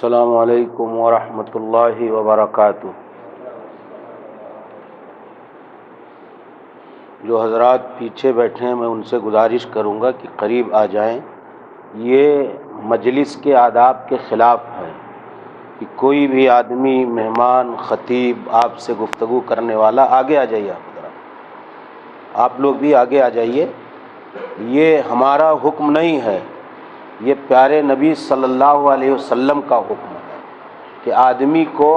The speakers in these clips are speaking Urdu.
السلام علیکم ورحمۃ اللہ وبرکاتہ۔ جو حضرات پیچھے بیٹھے ہیں میں ان سے گزارش کروں گا کہ قریب آ جائیں۔ یہ مجلس کے آداب کے خلاف ہے کہ کوئی بھی آدمی، مہمان، خطیب، آپ سے گفتگو کرنے والا آگے آ جائیے۔ آپ لوگ بھی آگے آ جائیے۔ یہ ہمارا حکم نہیں ہے، یہ پیارے نبی صلی اللہ علیہ وسلم کا حکم ہے کہ آدمی کو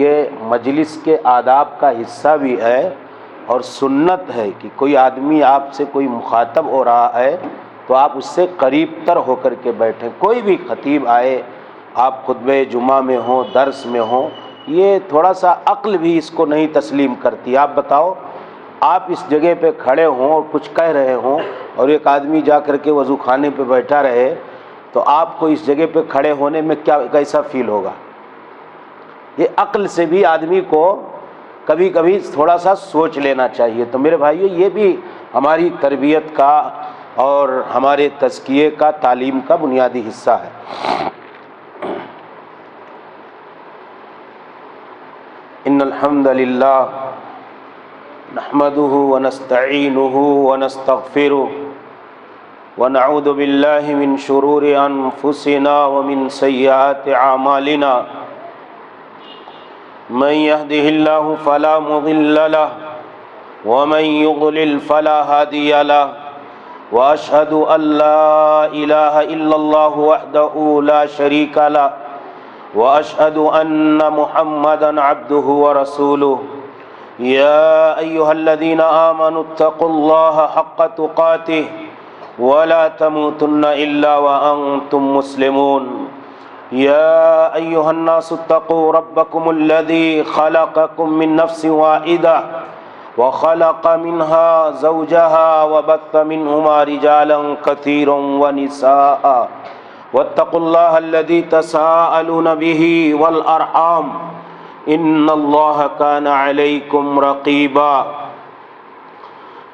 یہ مجلس کے آداب کا حصہ بھی ہے اور سنت ہے کہ کوئی آدمی آپ سے کوئی مخاطب ہو رہا ہے تو آپ اس سے قریب تر ہو کر کے بیٹھیں۔ کوئی بھی خطیب آئے، آپ خطبہ جمعہ میں ہوں، درس میں ہوں، یہ تھوڑا سا عقل بھی اس کو نہیں تسلیم کرتی۔ آپ بتاؤ، آپ اس جگہ پہ کھڑے ہوں اور کچھ کہہ رہے ہوں اور ایک آدمی جا کر کے وضو خانے پہ بیٹھا رہے تو آپ کو اس جگہ پہ کھڑے ہونے میں کیسا فیل ہوگا؟ یہ عقل سے بھی آدمی کو کبھی کبھی تھوڑا سا سوچ لینا چاہیے۔ تو میرے بھائیو، یہ بھی ہماری تربیت کا اور ہمارے تزکیے کا، تعلیم کا بنیادی حصہ ہے۔ ان الحمد للہ نحمده ونستعینه ونستغفره ونعوذ باللہ من شرور انفسنا ومن سیئات اعمالنا، من يهده الله فلا مضل له ومن يضلل فلا هادي له، واشهد ان لا اله الا الله وحده لا شريك له، واشهد ان محمدا عبده ورسوله۔ يا ايها الذين آمنوا اتقوا الله حق تقاته ولا تموتن الا وانتم مسلمون۔ يا ايها الناس اتقوا ربكم الذي خلقكم من نفس واحدة وخلق منها زوجها وبث منهما رجالا كثيرا ونساء، واتقوا الله الذي تساءلون به والأرحام ان الله كان عليكم رقيبا۔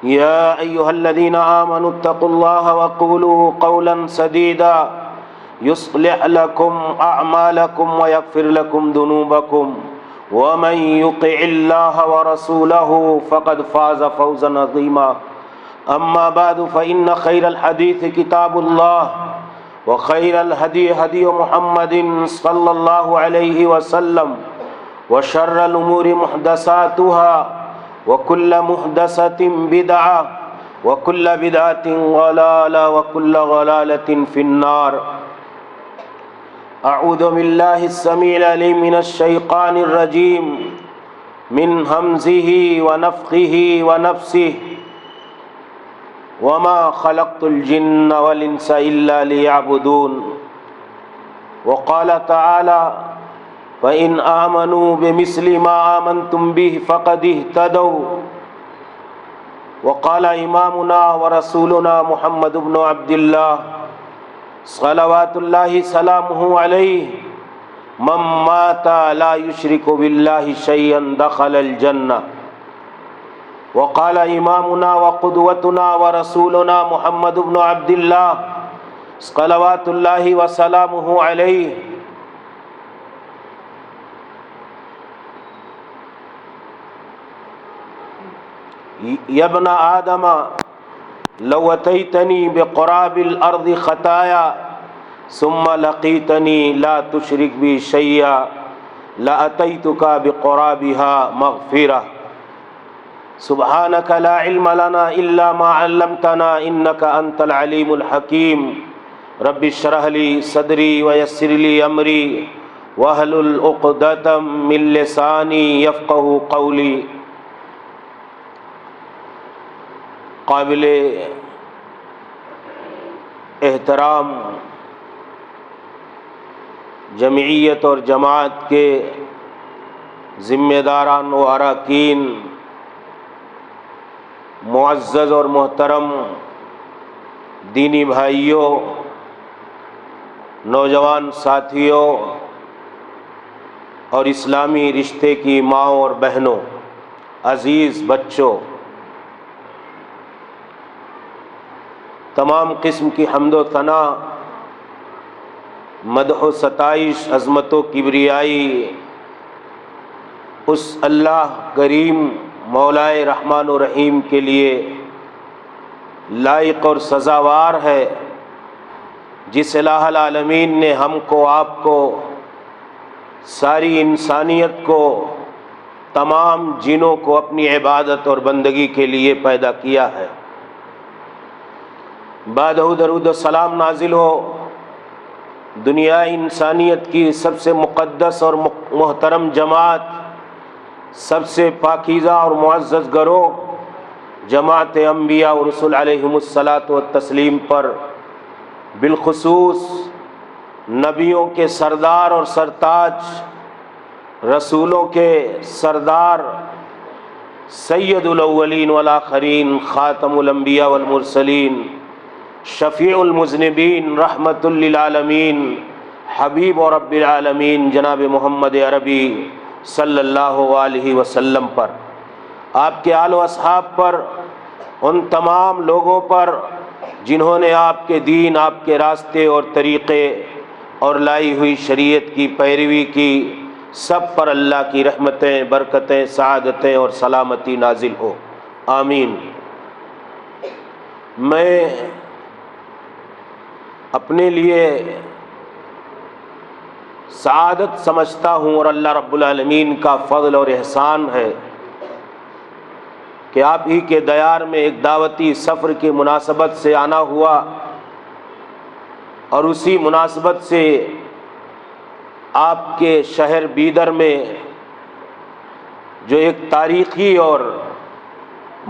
يا أيها الذين آمنوا اتقوا الله وقولوا قولا سديدا يصلح لكم أعمالكم ويغفر لكم ذنوبكم، ومن يطع الله ورسوله فقد فاز فوزا عظيما۔ أما بعد فإن خير الحديث كتاب الله، وخير الهدي هدي محمد صلى الله عليه وسلم، وشر الأمور محدثاتها، وكل محدثة بدعة، وكل بدعة ضلالة، وكل ضلالة في النار۔ اعوذ باللہ السمیع العلیم من الشیطان الرجیم، من ہمزہ ونفخہ ونفثہ، وما خلقت الجن والانس الا لیعبدون۔ وقال تعالی فإن آمنوا بمثل ما آمنتم به فقد اهتدوا۔ وقال امامنا ورسولنا محمد بن عبد اللہ صلوات اللہ سلامہ علیہ، من مات لا یشرک باللہ شیئا دخل الجنہ۔ وقال امامنا وقدوتنا ورسولنا محمد بن عبد اللہ صلوات اللہ وسلامہ علیہ، یا ابن آدم لو اتیتنی بقراب الارض خطایا ثم لقیتنی لا تشرک بی شیئا لاتیتک بقرابها مغفرہ۔ سبحانک لا علم لنا الا ما علمتنا انک انت العلیم الحکیم۔ رب اشرح لی صدری ویسر لی امری واحلل عقدۃ من لسانی یفقہوا قولی۔ قابل احترام جمعیت اور جماعت کے ذمہ داران و اراکین، معزز اور محترم دینی بھائیوں، نوجوان ساتھیوں اور اسلامی رشتے کی ماؤں اور بہنوں، عزیز بچوں، تمام قسم کی حمد و ثنا مدح و ستائش، عظمت و کبریائی اس اللہ کریم مولائے رحمان و رحیم کے لیے لائق اور سزاوار ہے، جس الہ العالمین نے ہم کو، آپ کو، ساری انسانیت کو، تمام جنوں کو اپنی عبادت اور بندگی کے لیے پیدا کیا ہے۔ بعدہ درود و سلام نازل ہو دنیا انسانیت کی سب سے مقدس اور محترم جماعت، سب سے پاکیزہ اور معزز گروہ، جماعت انبیاء و رسل علیہم الصلاۃ والتسلیم پر، بالخصوص نبیوں کے سردار اور سرتاج، رسولوں کے سردار، سید الاولین والآخرین، خاتم الانبیاء والمرسلین، شفیع المذنبین، رحمت للعالمین، حبیب و رب العالمین جناب محمد عربی صلی اللہ علیہ وسلم پر، آپ کے آل و اصحاب پر، ان تمام لوگوں پر جنہوں نے آپ کے دین، آپ کے راستے اور طریقے اور لائی ہوئی شریعت کی پیروی کی، سب پر اللہ کی رحمتیں، برکتیں، سعادتیں اور سلامتی نازل ہو، آمین۔ میں اپنے لیے سعادت سمجھتا ہوں، اور اللہ رب العالمین کا فضل اور احسان ہے کہ آپ ہی کے دیار میں ایک دعوتی سفر کی مناسبت سے آنا ہوا، اور اسی مناسبت سے آپ کے شہر بیدر میں جو ایک تاریخی اور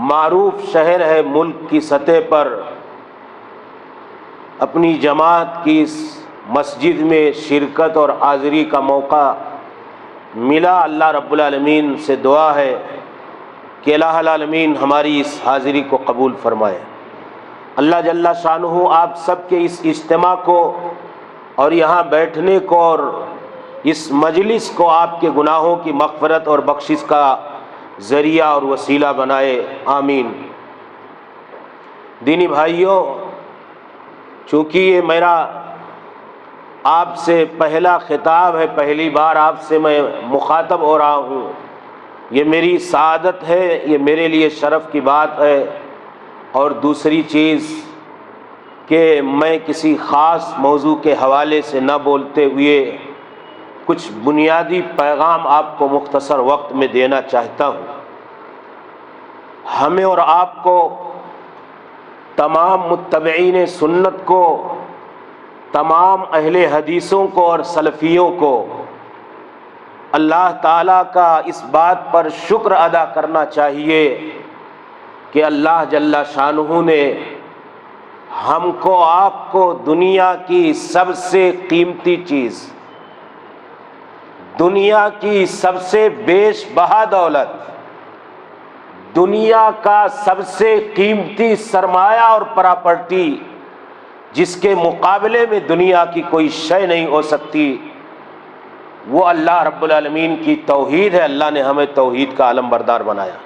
معروف شہر ہے ملک کی سطح پر، اپنی جماعت کی اس مسجد میں شرکت اور حاضری کا موقع ملا۔ اللہ رب العالمین سے دعا ہے کہ الہ العالمین ہماری اس حاضری کو قبول فرمائے۔ اللہ جل شانہ آپ سب کے اس اجتماع کو اور یہاں بیٹھنے کو اور اس مجلس کو آپ کے گناہوں کی مغفرت اور بخشش کا ذریعہ اور وسیلہ بنائے، آمین۔ دینی بھائیوں، چونکہ یہ میرا آپ سے پہلا خطاب ہے، پہلی بار آپ سے میں مخاطب ہو رہا ہوں، یہ میری سعادت ہے، یہ میرے لیے شرف کی بات ہے۔ اور دوسری چیز کہ میں کسی خاص موضوع کے حوالے سے نہ بولتے ہوئے کچھ بنیادی پیغام آپ کو مختصر وقت میں دینا چاہتا ہوں۔ ہمیں اور آپ کو، تمام متبعین سنت کو، تمام اہل حدیثوں کو اور سلفیوں کو اللہ تعالیٰ کا اس بات پر شکر ادا کرنا چاہیے کہ اللہ جل شانہ نے ہم کو، آپ کو دنیا کی سب سے قیمتی چیز، دنیا کی سب سے بیش بہا دولت، دنیا کا سب سے قیمتی سرمایہ اور پراپرٹی، جس کے مقابلے میں دنیا کی کوئی شے نہیں ہو سکتی، وہ اللہ رب العالمین کی توحید ہے۔ اللہ نے ہمیں توحید کا علم بردار بنایا،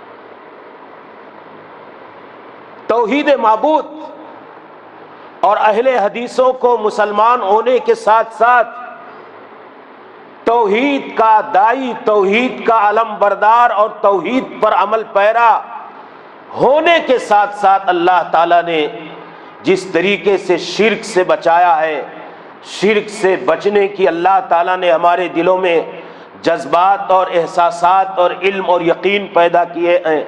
توحید معبود، اور اہل حدیثوں کو مسلمان ہونے کے ساتھ ساتھ توحید کا داعی، توحید کا علم بردار اور توحید پر عمل پیرا ہونے کے ساتھ ساتھ اللہ تعالیٰ نے جس طریقے سے شرک سے بچایا ہے، شرک سے بچنے کی اللہ تعالیٰ نے ہمارے دلوں میں جذبات اور احساسات اور علم اور یقین پیدا کیے ہیں،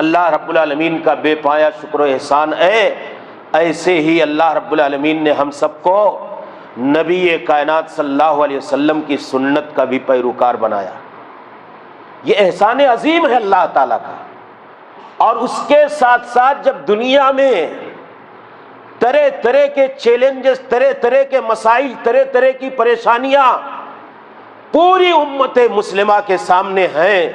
اللہ رب العالمین کا بے پایا شکر و احسان ہے۔ ایسے ہی اللہ رب العالمین نے ہم سب کو نبی کائنات صلی اللہ علیہ وسلم کی سنت کا بھی پیروکار بنایا، یہ احسان عظیم ہے اللہ تعالیٰ کا۔ اور اس کے ساتھ ساتھ جب دنیا میں طرح طرح کے چیلنجز، طرح طرح کے مسائل، طرح طرح کی پریشانیاں پوری امت مسلمہ کے سامنے ہیں،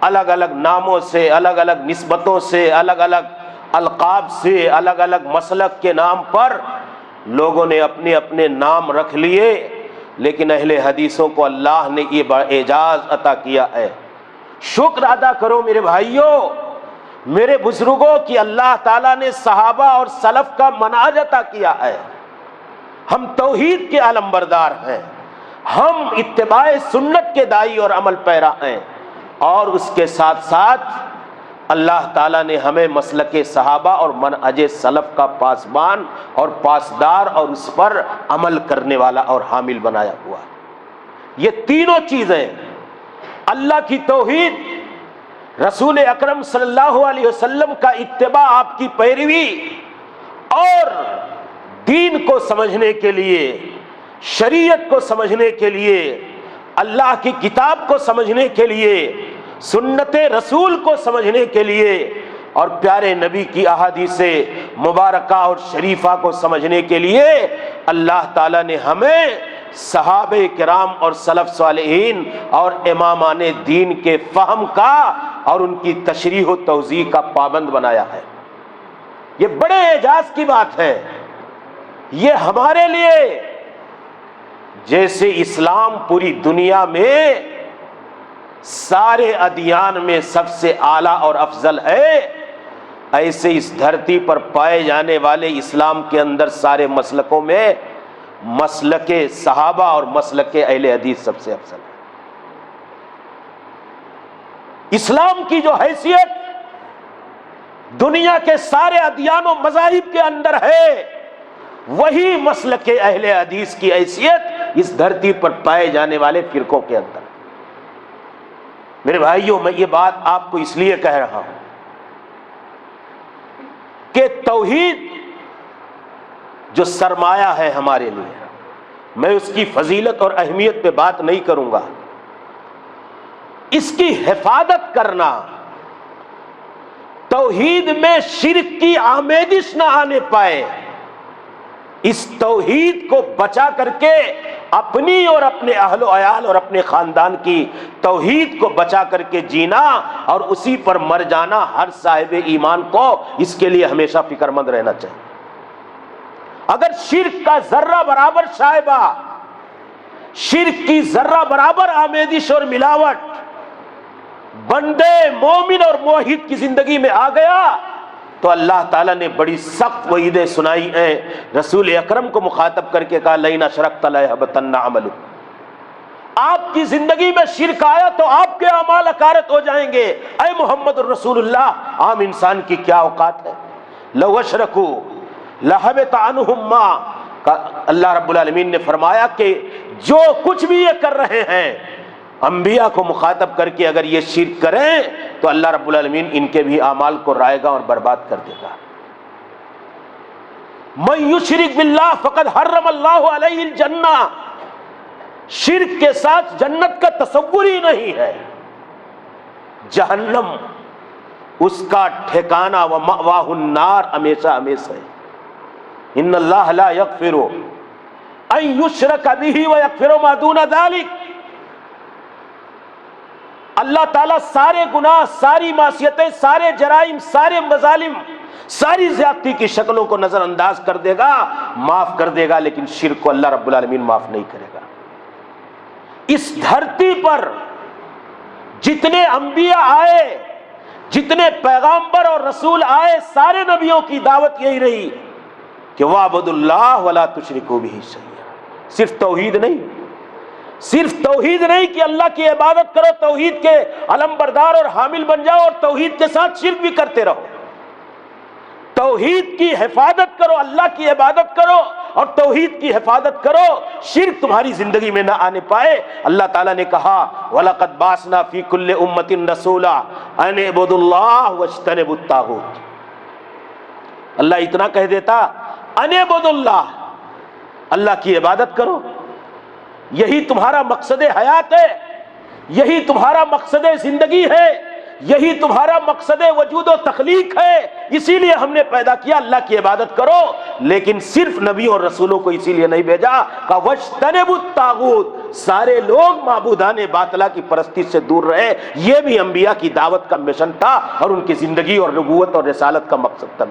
الگ الگ ناموں سے، الگ الگ نسبتوں سے، الگ الگ القاب سے، الگ الگ مسلک کے نام پر لوگوں نے اپنے اپنے نام رکھ لیے، لیکن اہل حدیثوں کو اللہ نے یہ اعزاز عطا کیا ہے۔ شکر ادا کرو میرے بھائیوں، میرے بزرگوں کی، اللہ تعالیٰ نے صحابہ اور سلف کا منہج عطا کیا ہے۔ ہم توحید کے علمبردار ہیں، ہم اتباع سنت کے داعی اور عمل پیرا ہیں، اور اس کے ساتھ ساتھ اللہ تعالیٰ نے ہمیں مسلک صحابہ اور منہج سلف کا پاسبان اور پاسدار اور اس پر عمل کرنے والا اور حامل بنایا ہوا ہے۔ یہ تینوں چیزیں، اللہ کی توحید، رسول اکرم صلی اللہ علیہ وسلم کا اتباع، آپ کی پیروی، اور دین کو سمجھنے کے لیے، شریعت کو سمجھنے کے لیے، اللہ کی کتاب کو سمجھنے کے لیے، سنت رسول کو سمجھنے کے لیے، اور پیارے نبی کی احادیث مبارکہ اور شریفہ کو سمجھنے کے لیے اللہ تعالیٰ نے ہمیں صحابہ کرام اور سلف صالحین اور امامان دین کے فہم کا اور ان کی تشریح و توضیح کا پابند بنایا ہے۔ یہ بڑے اعجاز کی بات ہے۔ یہ ہمارے لیے جیسے اسلام پوری دنیا میں سارے ادیان میں سب سے اعلیٰ اور افضل ہے، ایسے اس دھرتی پر پائے جانے والے اسلام کے اندر سارے مسلکوں میں مسلک صحابہ اور مسلک اہل حدیث سب سے افضل ہے۔ اسلام کی جو حیثیت دنیا کے سارے ادیان و مذاہب کے اندر ہے، وہی مسلک اہل حدیث کی حیثیت اس دھرتی پر پائے جانے والے فرقوں کے اندر۔ میرے بھائیوں، میں یہ بات آپ کو اس لیے کہہ رہا ہوں کہ توحید جو سرمایہ ہے ہمارے لیے، میں اس کی فضیلت اور اہمیت پہ بات نہیں کروں گا، اس کی حفاظت کرنا، توحید میں شرک کی آمیزش نہ آنے پائے، اس توحید کو بچا کر کے اپنی اور اپنے اہل و عیال اور اپنے خاندان کی توحید کو بچا کر کے جینا اور اسی پر مر جانا، ہر صاحب ایمان کو اس کے لیے ہمیشہ فکر مند رہنا چاہیے۔ اگر شرک کا ذرہ برابر شائبہ، شرک کی ذرہ برابر آمیزش اور ملاوٹ بندے مومن اور موحد کی زندگی میں آ گیا تو اللہ تعالیٰ نے بڑی سخت وعیدیں سنائی ہیں۔ رسول اکرم کو مخاطب کر کے کہا لئن اشرکت لیحبطن عملک، آپ کی زندگی میں شرک آیا تو آپ کے اعمال اکارت ہو جائیں گے۔ اے محمد الرسول اللہ، عام انسان کی کیا اوقات ہے؟ لو اشرکوا لحبط عنہم ما، اللہ رب العالمین نے فرمایا کہ جو کچھ بھی یہ کر رہے ہیں، انبیاء کو مخاطب کر کے اگر یہ شرک کریں تو اللہ رب العالمین ان کے بھی اعمال کو رائے گا اور برباد کر دے گا۔ من یشرک باللہ فقد حرم اللہ علیہ الجنہ، شرک کے ساتھ جنت کا تصور ہی نہیں ہے، جہنم اس کا ٹھکانہ ومأواہ النار ہمیشہ ہمیشہ ہے۔ ان اللہ لا یغفر ان یشرک بہ ویغفر ما دون ذلک، اللہ تعالیٰ سارے گناہ، ساری معصیتیں، سارے جرائم، سارے مظالم، ساری زیادتی کی شکلوں کو نظر انداز کر دے گا، معاف کر دے گا، لیکن شرک کو اللہ رب العالمین معاف نہیں کرے گا۔ اس دھرتی پر جتنے انبیاء آئے، جتنے پیغامبر اور رسول آئے، سارے نبیوں کی دعوت یہی رہی کہ وَاعْبُدُوا اللَّهَ وَلَا تُشْرِكُوا بِهِ شَيْئًا، صرف توحید نہیں، صرف توحید نہیں کہ اللہ کی عبادت کرو، توحید کے علمبردار اور حامل بن جاؤ اور توحید کے ساتھ شرک بھی کرتے رہو، توحید کی حفاظت کرو، اللہ کی عبادت کرو اور توحید کی حفاظت کرو، شرک تمہاری زندگی میں نہ آنے پائے۔ اللہ تعالیٰ نے کہا وَلَقَدْ بَعَثْنَا فِي كُلِّ أُمَّةٍ رَسُولًا أَنِ اعْبُدُوا اللَّهَ وَاجْتَنِبُوا الطَّاغُوتَ، اللہ اتنا کہہ دیتا أَنِ اعْبُدُوا اللَّهَ، اللہ کی عبادت کرو، یہی تمہارا مقصد حیات ہے، یہی تمہارا مقصد زندگی ہے، یہی تمہارا مقصد وجود و تخلیق ہے، اسی لیے ہم نے پیدا کیا، اللہ کی عبادت کرو۔ لیکن صرف نبی اور رسولوں کو اسی لیے نہیں بھیجا، کہ وَاجْتَنِبُوا الطَّاغُوتَ، سارے لوگ معبودان باطلہ کی پرستی سے دور رہے۔ یہ بھی انبیاء کی دعوت کا مشن تھا اور ان کی زندگی اور نبوت اور رسالت کا مقصد تھا۔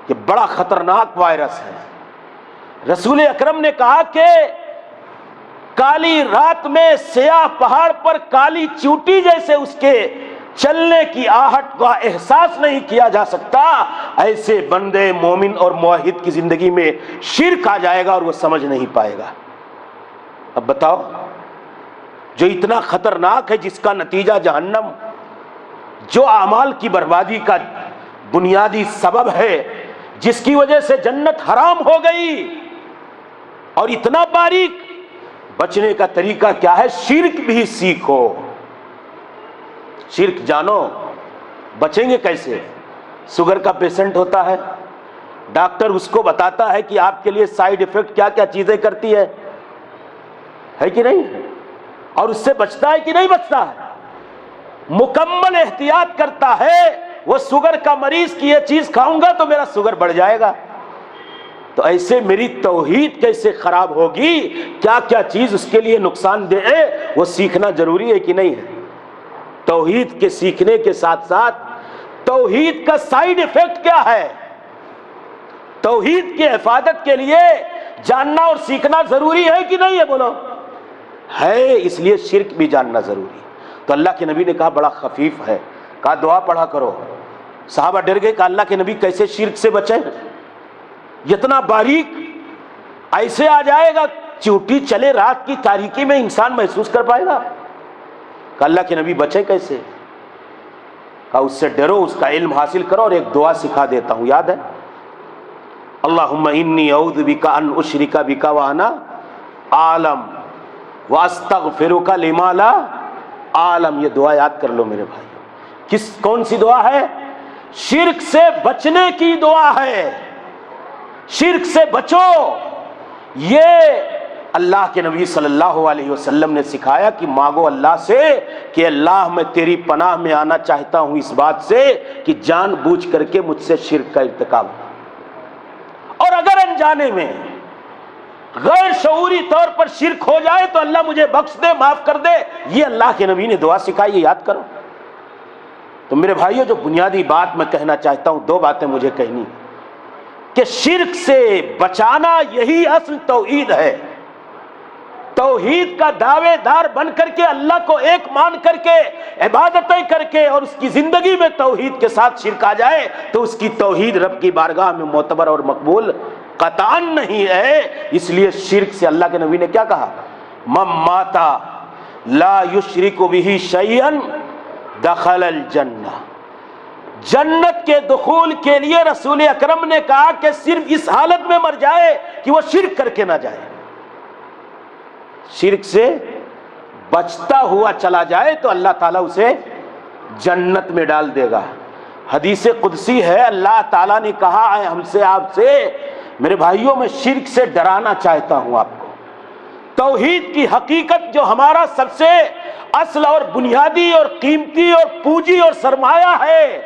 یہ بڑا خطرناک وائرس ہے۔ رسول اکرم نے کہا کہ کالی رات میں سیاہ پہاڑ پر کالی چیوٹی جیسے اس کے چلنے کی آہٹ کا احساس نہیں کیا جا سکتا، ایسے بندے مومن اور موحد کی زندگی میں شرک آ جائے گا اور وہ سمجھ نہیں پائے گا۔ اب بتاؤ، جو اتنا خطرناک ہے، جس کا نتیجہ جہنم، جو اعمال کی بربادی کا بنیادی سبب ہے، جس کی وجہ سے جنت حرام ہو گئی، اور اتنا باریک، بچنے کا طریقہ کیا ہے؟ شرک بھی سیکھو۔ شرک جانو، بچیں گے کیسے؟ شوگر کا پیشنٹ ہوتا ہے، ڈاکٹر اس کو بتاتا ہے کہ آپ کے لیے سائیڈ ایفیکٹ کیا کیا چیزیں کرتی ہے کہ نہیں، اور اس سے بچتا ہے کہ نہیں بچتا ہے؟ مکمل احتیاط کرتا ہے، وہ شوگر کا مریض کی یہ چیز کھاؤں گا تو میرا شوگر بڑھ جائے گا، تو ایسے میری توحید کیسے خراب ہوگی؟ کیا کیا چیز اس کے لیے نقصان دہ ہے، وہ سیکھنا ضروری ہے کہ نہیں ہے؟ توحید کے سیکھنے کے ساتھ ساتھ توحید کا سائیڈ ایفیکٹ کیا ہے، توحید کی حفاظت کے لیے جاننا اور سیکھنا ضروری ہے کہ نہیں ہے؟ بولو، ہے، اس لیے شرک بھی جاننا ضروری ہے۔ تو اللہ کے نبی نے کہا بڑا خفیف ہے، کہا دعا پڑھا کرو۔ صحابہ ڈر گئے کہ اللہ کے نبی کیسے شرک سے بچیں؟ اتنا باریک ایسے آ جائے گا، چیوٹی چلے رات کی تاریکی میں انسان محسوس کر پائے گا؟ کہ اللہ کے نبی بچیں کیسے؟ کہا اس سے ڈرو، اس کا علم حاصل کرو، اور ایک دعا سکھا دیتا ہوں، یاد ہے؟ اللہم انی اعوذ بک ان اشرک بک وانا اعلم واستغفرک لما لا اعلم۔ یہ دعا یاد کر لو میرے بھائی۔ کون سی دعا ہے؟ شرک سے بچنے کی دعا ہے۔ شرک سے بچو، یہ اللہ کے نبی صلی اللہ علیہ وسلم نے سکھایا کہ مانگو اللہ سے کہ اللہ میں تیری پناہ میں آنا چاہتا ہوں اس بات سے کہ جان بوجھ کر کے مجھ سے شرک کا ارتکاب ہو، اور اگر انجانے میں غیر شعوری طور پر شرک ہو جائے تو اللہ مجھے بخش دے، معاف کر دے۔ یہ اللہ کے نبی نے دعا سکھائی، یہ یاد کرو۔ تو میرے بھائیو، جو بنیادی بات میں کہنا چاہتا ہوں، دو باتیں مجھے کہنی کہ شرک سے بچانا یہی اصل توحید ہے۔ توحید کا دعوے دار بن کر کے، اللہ کو ایک مان کر کے، عبادتیں کر کے، اور اس کی زندگی میں توحید کے ساتھ شرک آ جائے تو اس کی توحید رب کی بارگاہ میں معتبر اور مقبول قطعاً نہیں ہے۔ اس لیے شرک سے اللہ کے نبی نے کیا کہا؟ من مات لا یشرک بہ شیئا دخل الجنہ۔ جنت کے دخول کے لیے رسول اکرم نے کہا کہ صرف اس حالت میں مر جائے کہ وہ شرک کر کے نہ جائے، شرک سے بچتا ہوا چلا جائے تو اللہ تعالیٰ اسے جنت میں ڈال دے گا۔ حدیث قدسی ہے، اللہ تعالیٰ نے کہا ہے ہم سے، آپ سے، میرے بھائیوں میں شرک سے ڈرانا چاہتا ہوں آپ کو۔ توحید کی حقیقت جو ہمارا سب سے اصل اور بنیادی اور قیمتی اور پونجی اور سرمایہ ہے،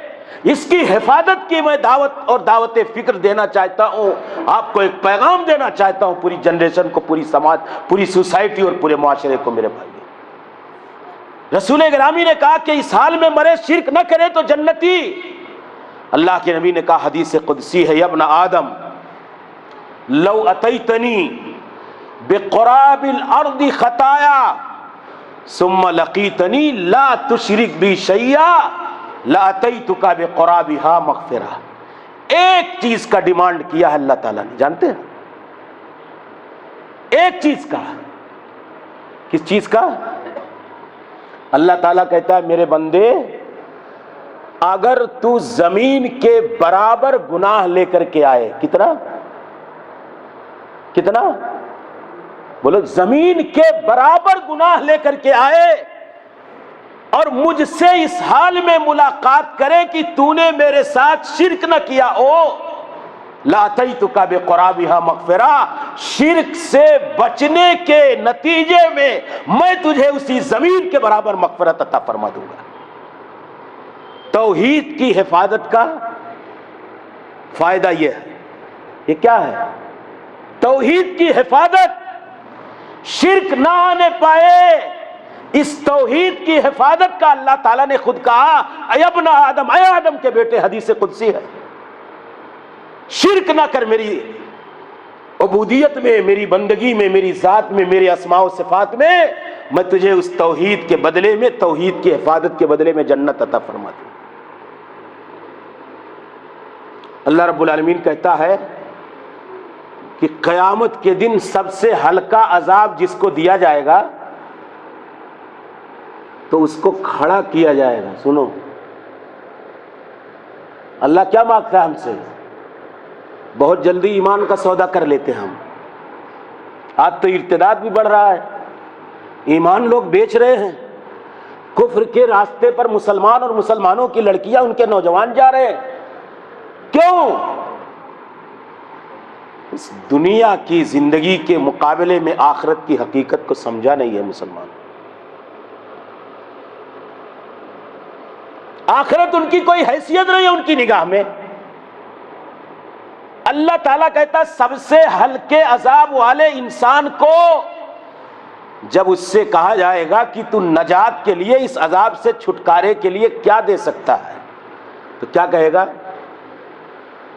اس کی حفاظت کی میں دعوت فکر دینا چاہتا ہوں، آپ کو ایک پیغام دینا چاہتا ہوں، پوری جنریشن کو، پوری سماج، پوری سوسائٹی اور پورے معاشرے کو۔ میرے بھائی، رسول گرامی نے کہا کہ اس حال میں مرے شرک نہ کرے تو جنتی۔ اللہ کے نبی نے کہا، حدیث قدسی ہے، یا ابن آدم لو اتیتنی بقراب الارض خطایا ثم لقیتنی لا تشرک بی شیئا لاتیتک بقرابها مغفرہ۔ ایک چیز کا ڈیمانڈ کیا ہے اللہ تعالیٰ نے، جانتے ہیں؟ ایک چیز کا۔ کس چیز کا؟ اللہ تعالیٰ کہتا ہے میرے بندے، اگر تو زمین کے برابر گناہ لے کر کے آئے، کتنا بولو، زمین کے برابر گناہ لے کر کے آئے اور مجھ سے اس حال میں ملاقات کرے کہ تو نے میرے ساتھ شرک نہ کیا ہو، لاتیتک بقرابها مغفرہ، شرک سے بچنے کے نتیجے میں میں تجھے اسی زمین کے برابر مغفرت عطا فرما دوں گا۔ توحید کی حفاظت کا فائدہ یہ ہے، یہ کیا ہے؟ توحید کی حفاظت، شرک نہ آنے پائے، اس توحید کی حفاظت کا اللہ تعالیٰ نے خود کہا، اے ابن آدم، اے آدم کے بیٹے، حدیث قدسی ہے، شرک نہ کر، میری عبودیت میں، میری بندگی میں، میری ذات میں، میرے اسماء و صفات میں میں تجھے اس توحید کے بدلے میں، توحید کی حفاظت کے بدلے میں جنت عطا فرما دوں۔ اللہ رب العالمین کہتا ہے کہ قیامت کے دن سب سے ہلکا عذاب جس کو دیا جائے گا تو اس کو کھڑا کیا جائے گا۔ سنو، اللہ کیا مانگتا ہے ہم سے؟ بہت جلدی ایمان کا سودا کر لیتے ہیں ہم۔ آج تو ارتداد بھی بڑھ رہا ہے، ایمان لوگ بیچ رہے ہیں، کفر کے راستے پر مسلمان اور مسلمانوں کی لڑکیاں، ان کے نوجوان جا رہے ہیں۔ کیوں؟ اس دنیا کی زندگی کے مقابلے میں آخرت کی حقیقت کو سمجھا نہیں ہے مسلمان۔ آخرت ان کی کوئی حیثیت نہیں ہے ان کی نگاہ میں۔ اللہ تعالیٰ کہتا ہے سب سے ہلکے عذاب والے انسان کو جب اس سے کہا جائے گا کہ تو نجات کے لیے، اس عذاب سے چھٹکارے کے لیے کیا دے سکتا ہے، تو کیا کہے گا؟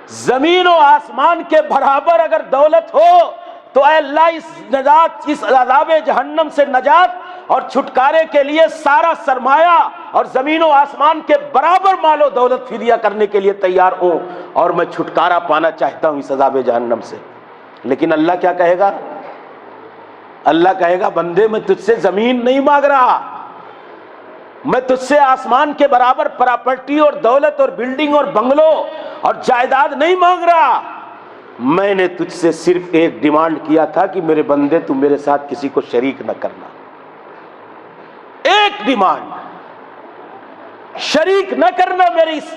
زمین و آسمان کے برابر اگر دولت ہو تو اے اللہ اس نجات، اس عذاب جہنم سے نجات اور چھٹکارے کے لیے سارا سرمایہ اور زمین و آسمان کے برابر مال و دولت فدیہ کرنے کے لیے تیار ہوں، اور میں چھٹکارا پانا چاہتا ہوں اس عذاب جہنم سے۔ لیکن اللہ کیا کہے گا؟ اللہ کہے گا بندے میں تجھ سے زمین نہیں مانگ رہا، میں تجھ سے آسمان کے برابر پراپرٹی اور دولت اور بلڈنگ اور بنگلو اور جائیداد نہیں مانگ رہا، میں نے تجھ سے صرف ایک ڈیمانڈ کیا تھا کہ میرے بندے تم میرے ساتھ کسی کو شریک نہ کرنا۔ ایک ڈیمانڈ، شریک نہ کرنا میری اس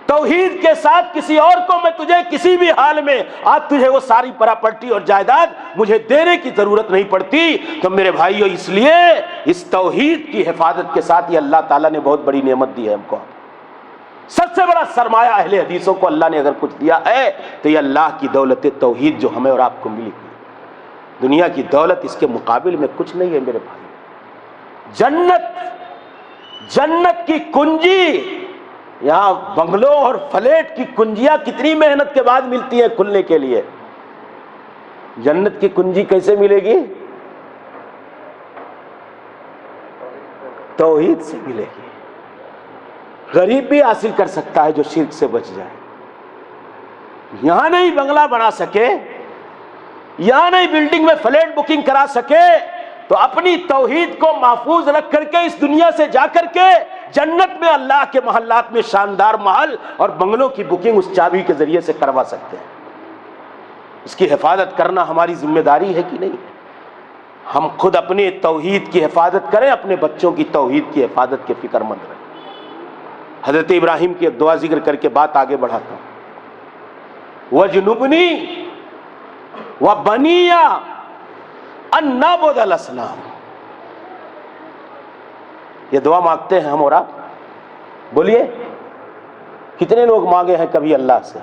توحید کے ساتھ کسی اور کو۔ میں تجھے کسی بھی حال میں، آج تجھے وہ ساری پراپرٹی اور جائیداد مجھے دینے کی ضرورت نہیں پڑتی۔ تو میرے بھائیو، اس لیے اس توحید کی حفاظت کے ساتھ یہ اللہ تعالیٰ نے بہت بڑی نعمت دی ہے ہم کو۔ سب سے بڑا سرمایہ اہل حدیثوں کو اللہ نے اگر کچھ دیا ہے تو یہ اللہ کی دولت توحید جو ہمیں اور آپ کو ملی ہے۔ دنیا کی دولت اس کے مقابل میں کچھ نہیں ہے میرے بھائی۔ جنت کی کنجی، یہاں بنگلوں اور فلیٹ کی کنجیاں کتنی محنت کے بعد ملتی ہیں کھلنے کے لیے، جنت کی کنجی کیسے ملے گی؟ توحید سے ملے گی۔ غریب بھی حاصل کر سکتا ہے جو شرک سے بچ جائے۔ یہاں نہیں بنگلہ بنا سکے، یہاں نہیں بلڈنگ میں فلیٹ بکنگ کرا سکے، تو اپنی توحید کو محفوظ رکھ کر کے اس دنیا سے جا کر کے جنت میں اللہ کے محلات میں شاندار محل اور بنگلوں کی بکنگ اس چابی کے ذریعے سے کروا سکتے ہیں۔ اس کی حفاظت کرنا ہماری ذمہ داری ہے کہ نہیں؟ ہم خود اپنے توحید کی حفاظت کریں، اپنے بچوں کی توحید کی حفاظت کے فکر مند رہیں۔ حضرت ابراہیم کی ایک دعا ذکر کر کے بات آگے بڑھاتا ہوں۔ وَجْنُبْنِي وَبَنِيَّ أَن نَعْبُدَ الْأَصْنَامَ، یہ دعا مانگتے ہیں ہم اور آپ؟ بولیے کتنے لوگ مانگے ہیں کبھی اللہ سے؟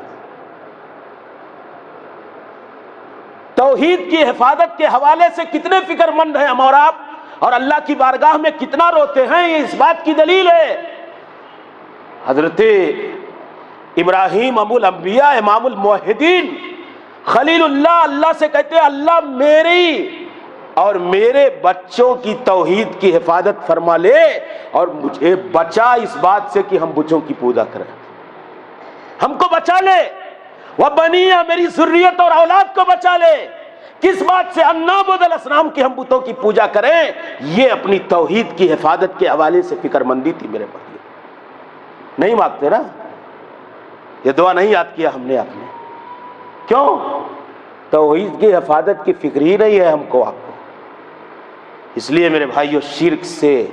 توحید کی حفاظت کے حوالے سے کتنے فکر مند ہیں ہم اور آپ، اور اللہ کی بارگاہ میں کتنا روتے ہیں؟ یہ اس بات کی دلیل ہے۔ حضرت ابراہیم ابو الانبیاء، امام الموحدین، خلیل اللہ، اللہ سے کہتے ہیں اللہ میری اور میرے بچوں کی توحید کی حفاظت فرما لے اور مجھے بچا اس بات سے کہ ہم بتوں کی پوجا کریں، ہم کو بچا لے۔ وَبَنِيَّ، میری ذریت اور اولاد کو بچا لے۔ کس بات سے؟ أَن نَعْبُدَ الْأَصْنَامَ، کہ ہم بتوں کی پوجا کریں۔ یہ اپنی توحید کی حفاظت کے حوالے سے فکر مندی تھی میرے بھائی۔ نہیں مانگتے نا، یہ دعا نہیں یاد کیا ہم نے آپ نے، کیوں؟ توحید کی حفاظت کی فکر ہی نہیں ہے ہم کو آپ کو۔ اس لیے میرے بھائیو، شرک سے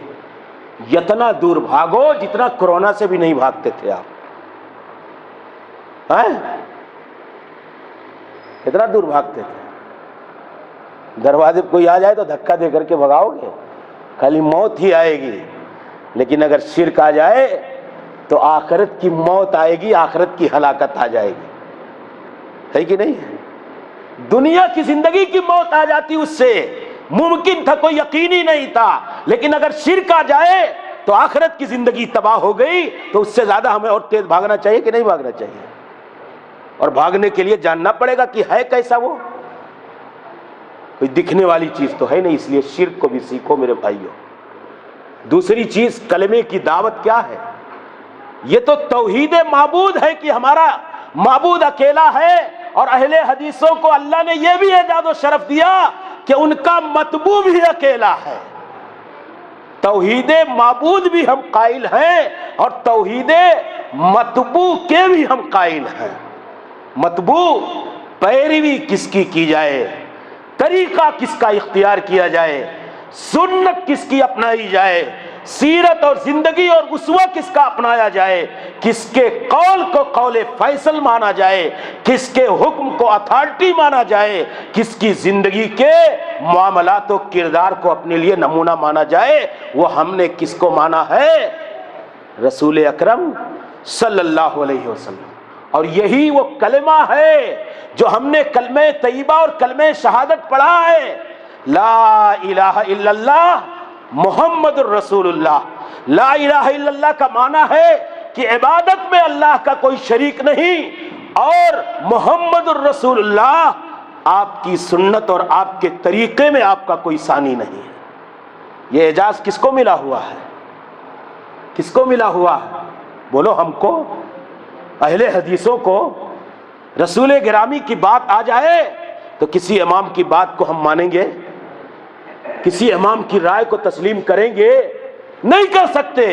اتنا دور بھاگو جتنا کورونا سے بھی نہیں بھاگتے تھے آپ۔ اتنا دور بھاگتے تھے، دروازے پہ کوئی آ جائے تو دھکا دے کر کے بھگاؤ گے، خالی موت ہی آئے گی۔ لیکن اگر شرک آ جائے تو آخرت کی موت آئے گی، آخرت کی ہلاکت آ جائے گی، ہے کہ نہیں؟ دنیا کی زندگی کی موت آ جاتی اس سے، ممکن تھا، کوئی یقینی نہیں تھا۔ لیکن اگر شرک آ جائے تو آخرت کی زندگی تباہ ہو گئی۔ تو اس سے زیادہ ہمیں اور تیز بھاگنا چاہیے کہ نہیں بھاگنا چاہیے؟ اور بھاگنے کے لیے جاننا پڑے گا کہ ہے کیسا وہ۔ کوئی دکھنے والی چیز تو ہے نہیں، اس لیے شرک کو بھی سیکھو میرے بھائیوں۔ دوسری چیز کلمے کی دعوت کیا ہے؟ یہ تو توحید معبود ہے کہ ہمارا معبود اکیلا ہے، اور اہل حدیثوں کو اللہ نے یہ بھی اعزاز و شرف دیا کہ ان کا متبوع بھی اکیلا ہے۔ توحید معبود بھی ہم قائل ہیں اور توحید متبوع کے بھی ہم قائل ہیں۔ متبوع پیروی کس کی جائے، طریقہ کس کا اختیار کیا جائے، سنت کس کی اپنائی جائے، سیرت اور زندگی اور اسوہ کس کا اپنایا جائے، کس کے قول کو قول فیصل مانا جائے، کس کے حکم کو اتھارٹی مانا جائے، کس کی زندگی کے معاملات و کردار کو اپنے لیے نمونہ مانا جائے، وہ ہم نے کس کو مانا ہے؟ رسول اکرم صلی اللہ علیہ وسلم۔ اور یہی وہ کلمہ ہے جو ہم نے کلمہ طیبہ اور کلمہ شہادت پڑھا ہے، لا الہ الا اللہ محمد الرسول اللہ۔ لا الہ الا اللہ کا معنی ہے کہ عبادت میں اللہ کا کوئی شریک نہیں، اور محمد الرسول اللہ آپ کی سنت اور آپ کے طریقے میں آپ کا کوئی ثانی نہیں ہے۔ یہ اعزاز کس کو ملا ہوا ہے؟ کس کو ملا ہوا ہے؟ بولو ہم کو، اہل حدیثوں کو۔ رسول گرامی کی بات آ جائے تو کسی امام کی بات کو ہم مانیں گے؟ کسی امام کی رائے کو تسلیم کریں گے؟ نہیں کر سکتے،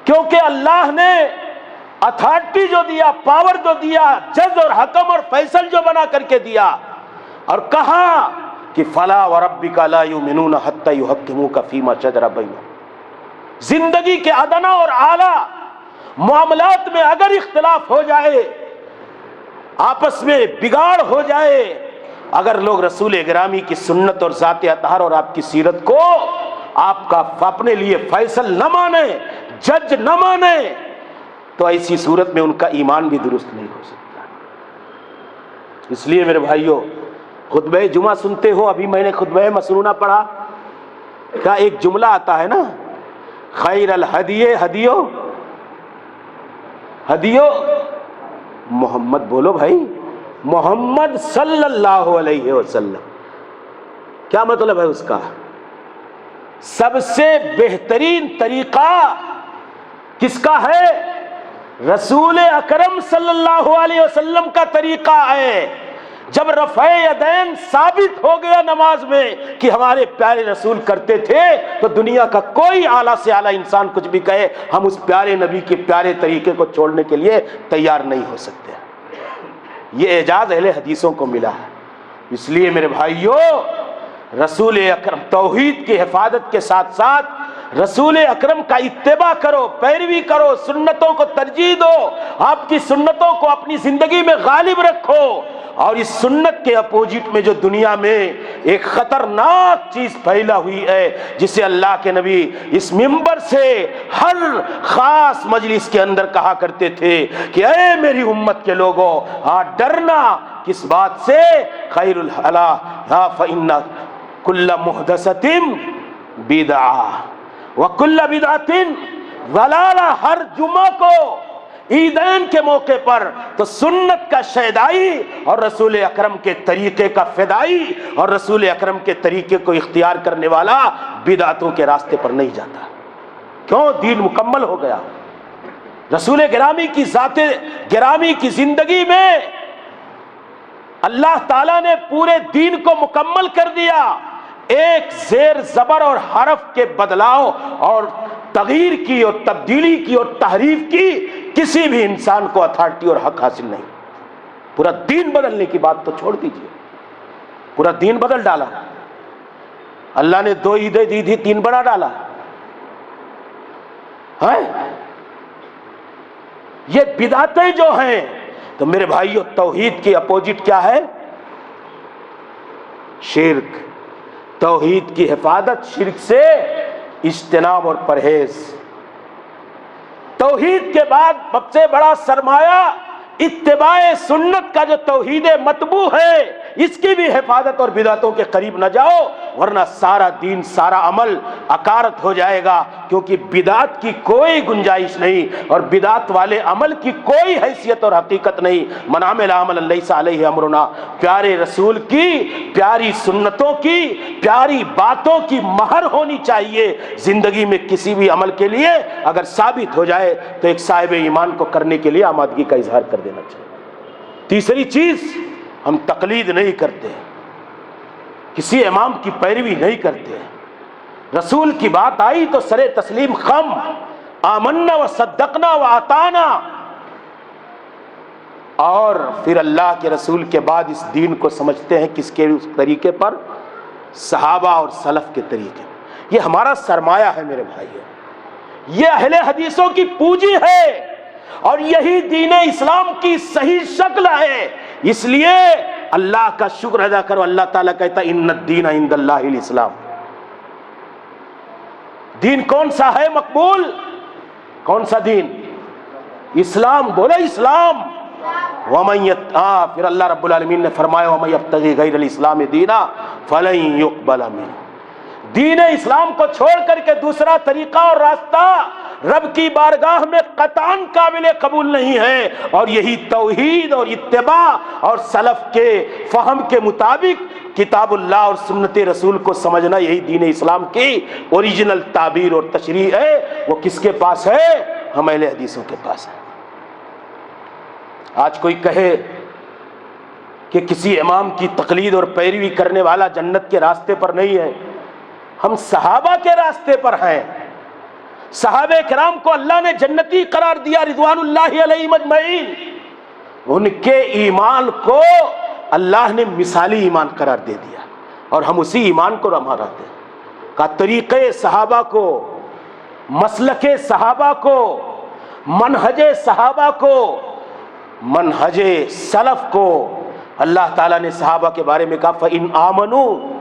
کیونکہ اللہ نے اتھارٹی جو دیا، پاور جو دیا، جج اور حکم اور فیصل جو بنا کر کے دیا، اور کہا کہ فلا وربک لا یؤمنون حتی یحکموک فیما شجر بینہم۔ زندگی کے ادنا اور اعلیٰ معاملات میں اگر اختلاف ہو جائے، آپس میں بگاڑ ہو جائے، اگر لوگ رسول گرامی کی سنت اور ذات اطہار اور آپ کی سیرت کو آپ کا اپنے لیے فیصل نہ مانے، جج نہ مانے، تو ایسی صورت میں ان کا ایمان بھی درست نہیں ہو سکتا۔ اس لیے میرے بھائیوں، خطبہ جمعہ سنتے ہو، ابھی میں نے خطبہ مسنونہ پڑھا، کیا ایک جملہ آتا ہے نا، خیر الہدی ہدیو محمد، بولو بھائی، محمد صلی اللہ علیہ وسلم۔ کیا مطلب ہے اس کا؟ سب سے بہترین طریقہ کس کا ہے؟ رسول اکرم صلی اللہ علیہ وسلم کا طریقہ ہے۔ جب رفع یدین ثابت ہو گیا نماز میں کہ ہمارے پیارے رسول کرتے تھے، تو دنیا کا کوئی اعلیٰ سے اعلیٰ انسان کچھ بھی کہے، ہم اس پیارے نبی کے پیارے طریقے کو چھوڑنے کے لیے تیار نہیں ہو سکتے۔ یہ اعزاز اہل حدیثوں کو ملا ہے۔ اس لیے میرے بھائیوں، رسول اکرم توحید کی حفاظت کے ساتھ ساتھ رسول اکرم کا اتباع کرو، پیروی کرو، سنتوں کو ترجیح دو، آپ کی سنتوں کو اپنی زندگی میں غالب رکھو، اور اس سنت کے اپوزٹ میں جو دنیا میں ایک خطرناک چیز پھیلا ہوئی ہے، جسے اللہ کے نبی اس منبر سے ہر خاص مجلس کے اندر کہا کرتے تھے کہ اے میری امت کے لوگوں، ڈرنا کس بات سے؟ خیر الحلا فإن کل محدثۃ بدعہ وکل بدعۃ ضلالہ۔ ہر جمعہ کو، عیدین کے موقع پر، تو سنت کا شیدائی اور رسول اکرم کے طریقے کا فدائی اور رسول اکرم کے طریقے کو اختیار کرنے والا بدعتوں کے راستے پر نہیں جاتا۔ کیوں؟ دین مکمل ہو گیا۔ رسول گرامی کی ذات گرامی کی زندگی میں اللہ تعالیٰ نے پورے دین کو مکمل کر دیا۔ ایک زیر زبر اور حرف کے بدلاؤ اور تغییر کی اور تبدیلی کی اور تحریف کی کسی بھی انسان کو اتھارٹی اور حق حاصل نہیں۔ پورا دین بدلنے کی بات تو چھوڑ دیجئے، پورا دین بدل ڈالا۔ اللہ نے 2 عیدیں دی تھی، 3 بنا ڈالا ہے۔ یہ بدعتیں جو ہیں، تو میرے بھائیو، توحید کی اپوزٹ کیا ہے؟ شرک۔ توحید کی حفاظت، شرک سے اجتناب اور پرہیز۔ توحید کے بعد سب سے بڑا سرمایہ اتباع سنت کا جو توحید مطبوع ہے، اس کی بھی حفاظت اور بدعتوں کے قریب نہ جاؤ، ورنہ سارا دین سارا عمل اکارت ہو جائے گا، کیونکہ بدعت کی کوئی گنجائش نہیں اور بدعت والے عمل کی کوئی حیثیت اور حقیقت نہیں۔ من عمل عملا لیس علیہ امرنا، پیارے رسول کی پیاری سنتوں کی پیاری باتوں کی مہر ہونی چاہیے زندگی میں کسی بھی عمل کے لیے۔ اگر ثابت ہو جائے تو ایک صاحب ایمان کو کرنے کے لیے آمادگی کا اظہار کر دینا چاہیے۔ تیسری چیز، ہم تقلید نہیں کرتے، کسی امام کی پیروی نہیں کرتے، رسول کی بات آئی تو سر تسلیم خم، آمنا و صدقنا و اطعنا، اور پھر اللہ کے رسول کے بعد اس دین کو سمجھتے ہیں کس کے طریقے پر؟ صحابہ اور سلف کے طریقے۔ یہ ہمارا سرمایہ ہے میرے بھائیو، یہ اہل حدیثوں کی پونجی ہے اور یہی دین اسلام کی صحیح شکل ہے۔ اس لیے اللہ کا شکر ادا کرو، اللہ تعالیٰ کہتا ہے ان الدین عند اللہ الاسلام۔ دین کون سا ہے مقبول؟ کون سا دین؟ اسلام، بولو اسلام۔ پھر اللہ رب العالمین نے فرمایا وَمَن يَبْتَغِ غَيْرَ الْإِسْلَامِ دِينًا فَلَن يُقْبَلَ مِنْهُ۔ دین اسلام کو چھوڑ کر کے دوسرا طریقہ اور راستہ رب کی بارگاہ میں قطعاً قابل قبول نہیں ہے، اور یہی توحید اور اتباع اور سلف کے فہم کے مطابق کتاب اللہ اور سنت رسول کو سمجھنا، یہی دین اسلام کی اوریجنل تعبیر اور تشریح ہے۔ وہ کس کے پاس ہے؟ ہم اہل حدیثوں کے پاس ہے۔ آج کوئی کہے کہ کسی امام کی تقلید اور پیروی کرنے والا جنت کے راستے پر نہیں ہے، ہم صحابہ کے راستے پر ہیں۔ صحابہ کرام کو اللہ نے جنتی قرار دیا رضوان اللہ علیہم اجمعین، ان کے ایمان کو اللہ نے مثالی ایمان قرار دے دیا، اور ہم اسی ایمان کو رہتے ہیں کا طریقے صحابہ کو، مسلک صحابہ کو، منہج صحابہ کو، منہج سلف کو۔ اللہ تعالیٰ نے صحابہ کے بارے میں کہا فَإِنْ آمَنُوا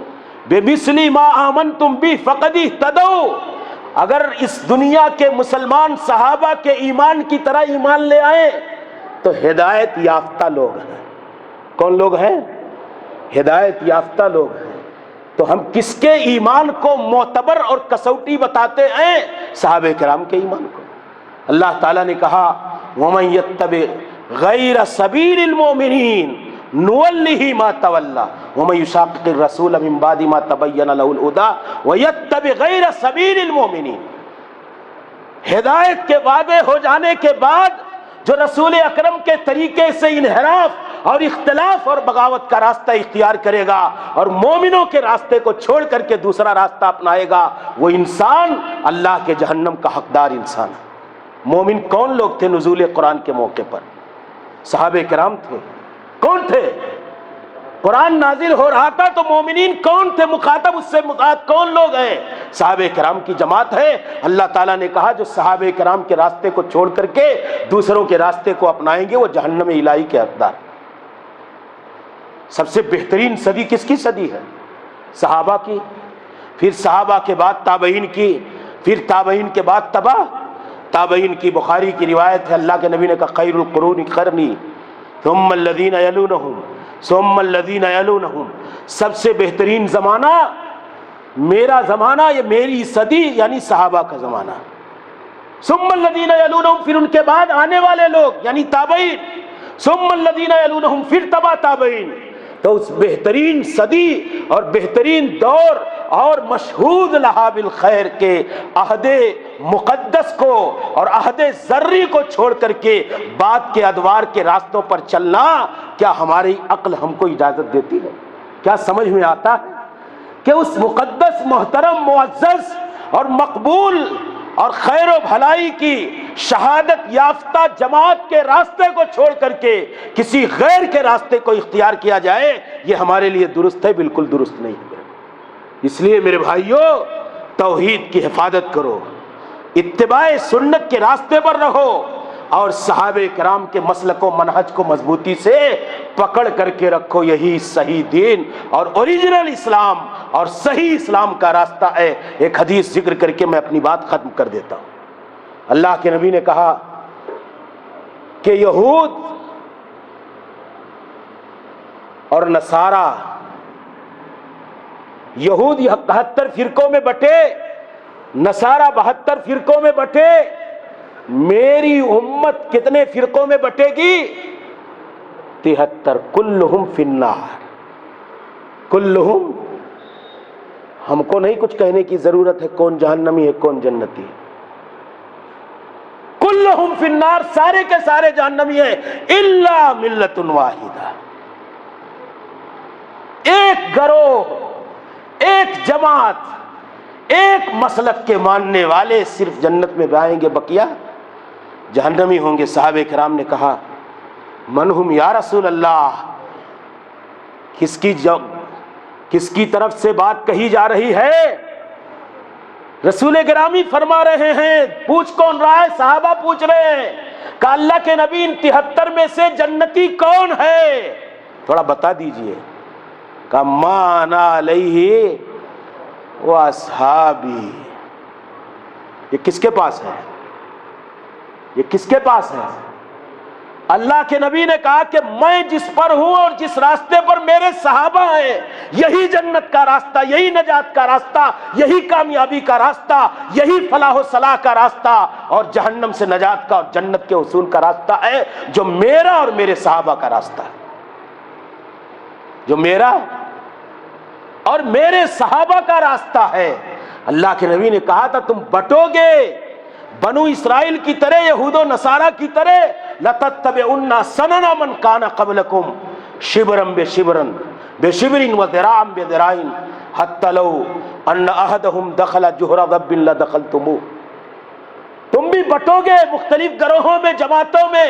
بِمِثْلِ مَا آمَنْتُمْ بِهِ فَقَدِ اهْتَدَوْا، اگر اس دنیا کے مسلمان صحابہ کے ایمان کی طرح ایمان لے آئے تو ہدایت یافتہ لوگ ہیں۔ کون لوگ ہیں؟ ہدایت یافتہ لوگ ہیں۔ تو ہم کس کے ایمان کو معتبر اور کسوٹی بتاتے ہیں؟ صحابہ کرام کے ایمان کو۔ اللہ تعالیٰ نے کہا وَمَن يَتَّبِعْ غَيْرَ سَبِيلِ الْمُؤْمِنِينَ نُوَلِّهِ مَا تَوَلَّى وَمَن يُشَاقِقِ الرَّسُولَ مِن بَعْدِ مَا تَبَيَّنَ لَهُ الْهُدَى وَيَتَّبِعْ غَيْرَ سَبِيلِ الْمُؤْمِنِينَ، ہدایت کے وعدے ہو جانے کے بعد جو رسول اکرم کے طریقے سے انحراف اور اختلاف اور بغاوت کا راستہ اختیار کرے گا اور مومنوں کے راستے کو چھوڑ کر کے دوسرا راستہ اپنائے گا، وہ انسان اللہ کے جہنم کا حقدار انسان ہے۔ مومن کون لوگ تھے نزول قرآن کے موقع پر؟ صحابہ کرام تھے۔ کون تھے؟ قرآن نازل ہو رہا تھا تو مومنین کون تھے؟ مخاطب اس سے مخاطب کون لوگ ہیں؟ صحابہ کرام کی جماعت ہے۔ اللہ تعالیٰ نے کہا جو صحابہ کرام کے راستے کو چھوڑ کر کے دوسروں کے راستے کو اپنائیں گے وہ جہنم الہی کے حقدار۔ سب سے بہترین صدی کس کی صدی ہے؟ صحابہ کی، پھر صحابہ کے بعد تابعین کی، پھر تابعین کے بعد تابعین کی۔ بخاری کی روایت ہے اللہ کے نبی نے کہا خیر القرون قرنی ثم الذین یلونہم ثم الذین یلونہم، سب سے بہترین زمانہ میرا زمانہ، یہ میری صدی یعنی صحابہ کا زمانہ۔ ثم الذین یلونہم، پھر ان کے بعد آنے والے لوگ یعنی تابعین، ثم الذین یلونہم، پھر تبع تابعین۔ تو اس بہترین صدی اور بہترین دور اور مشہود لہا بالخیر کے عہد مقدس کو اور عہد ذری کو چھوڑ کر کے بعد کے ادوار کے راستوں پر چلنا، کیا ہماری عقل ہم کو اجازت دیتی ہے؟ کیا سمجھ میں آتا ہے کہ اس مقدس محترم معزز اور مقبول اور خیر و بھلائی کی شہادت یافتہ جماعت کے راستے کو چھوڑ کر کے کسی غیر کے راستے کو اختیار کیا جائے، یہ ہمارے لیے درست ہے؟ بالکل درست نہیں ہے۔ اس لیے میرے بھائیوں توحید کی حفاظت کرو، اتباع سنت کے راستے پر رہو اور صحابہ کرام کے مسلک و منہج کو مضبوطی سے پکڑ کر کے رکھو، یہی صحیح دین اور اوریجنل اسلام اور صحیح اسلام کا راستہ ہے۔ ایک حدیث ذکر کر کے میں اپنی بات ختم کر دیتا ہوں۔ اللہ کے نبی نے کہا کہ یہود اور نصارہ، یہود 71 فرقوں میں بٹے، نصارہ 72 فرقوں میں بٹے، میری امت کتنے فرقوں میں بٹے گی؟ 73، کلہم فی النار، کلہم۔ ہم کو نہیں کچھ کہنے کی ضرورت ہے کون جہنمی ہے کون جنتی ہے، کلہم فی النار، سارے کے سارے جہنمی ہیں، الا ملت واحدہ، ایک گروہ، ایک جماعت، ایک مسلک کے ماننے والے صرف جنت میں آئیں گے، بقیہ جہنمی ہوں گے۔ صحابہ کرام نے کہا من ہم یا رسول اللہ، کس کی طرف سے بات کہی جا رہی ہے؟ رسول گرامی فرما رہے ہیں پوچھ کون رہا ہے؟ صحابہ پوچھ رہے ہیں کہ اللہ کے نبی ان 73 میں سے جنتی کون ہے؟ تھوڑا بتا دیجئے۔ کہ ما انا علیہ و اصحابی، یہ کس کے پاس ہے؟ یہ کس کے پاس ہے؟ اللہ کے نبی نے کہا کہ میں جس پر ہوں اور جس راستے پر میرے صحابہ ہیں، یہی جنت کا راستہ، یہی نجات کا راستہ، یہی کامیابی کا راستہ، یہی فلاح و صلاح کا راستہ اور جہنم سے نجات کا اور جنت کے حصول کا راستہ ہے، جو میرا اور میرے صحابہ کا راستہ ہے، جو میرا اور میرے صحابہ کا راستہ ہے۔ اللہ کے نبی نے کہا تھا تم بٹو گے بنو اسرائیل کی طرح، یہود و نصارہ کی طرح، لَتَتَّبِعُنَّ سَنَنَ مَنْ كَانَ قَبْلَكُمْ شِبْرًا بِشِبْرٍ بِشِبْرٍ وَذِرَاعًا بِذِرَاعٍ حَتَّى لَوْ أَنَّ أَحَدَهُمْ دَخَلَ جُحْرَ ضَبٍّ لَدَخَلْتُمُوهُ۔ تم بھی بٹو گے مختلف گروہوں میں، جماعتوں میں،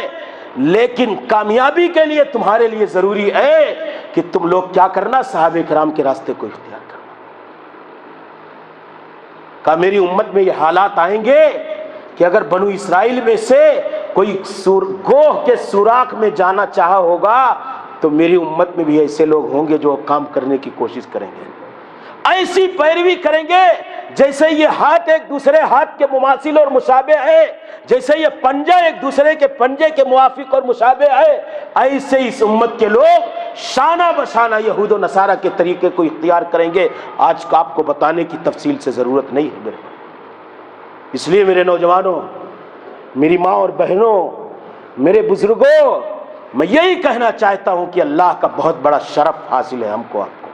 لیکن کامیابی کے لیے تمہارے لیے ضروری ہے کہ تم لوگ کیا کرنا؟ صحابہ کرام کے راستے کو اختیار کرنا۔ کہ میری امت میں یہ حالات آئیں گے کہ اگر بنو اسرائیل میں سے کوئی گوہ کے سوراخ میں جانا چاہا ہوگا تو میری امت میں بھی ایسے لوگ ہوں گے جو کام کرنے کی کوشش کریں گے، ایسی پیروی کریں گے جیسے یہ ہاتھ ایک دوسرے ہاتھ کے مماثل اور مشابہ ہے، جیسے یہ پنجہ ایک دوسرے کے پنجے کے موافق اور مشابہ ہے، ایسے اس امت کے لوگ شانہ بشانہ یہود و نصارہ کے طریقے کو اختیار کریں گے۔ آج کا آپ کو بتانے کی تفصیل سے ضرورت نہیں ہے میرے پاس، اس لیے میرے نوجوانوں، میری ماں اور بہنوں، میرے بزرگوں، میں یہی کہنا چاہتا ہوں کہ اللہ کا بہت بڑا شرف حاصل ہے ہم کو، آپ کو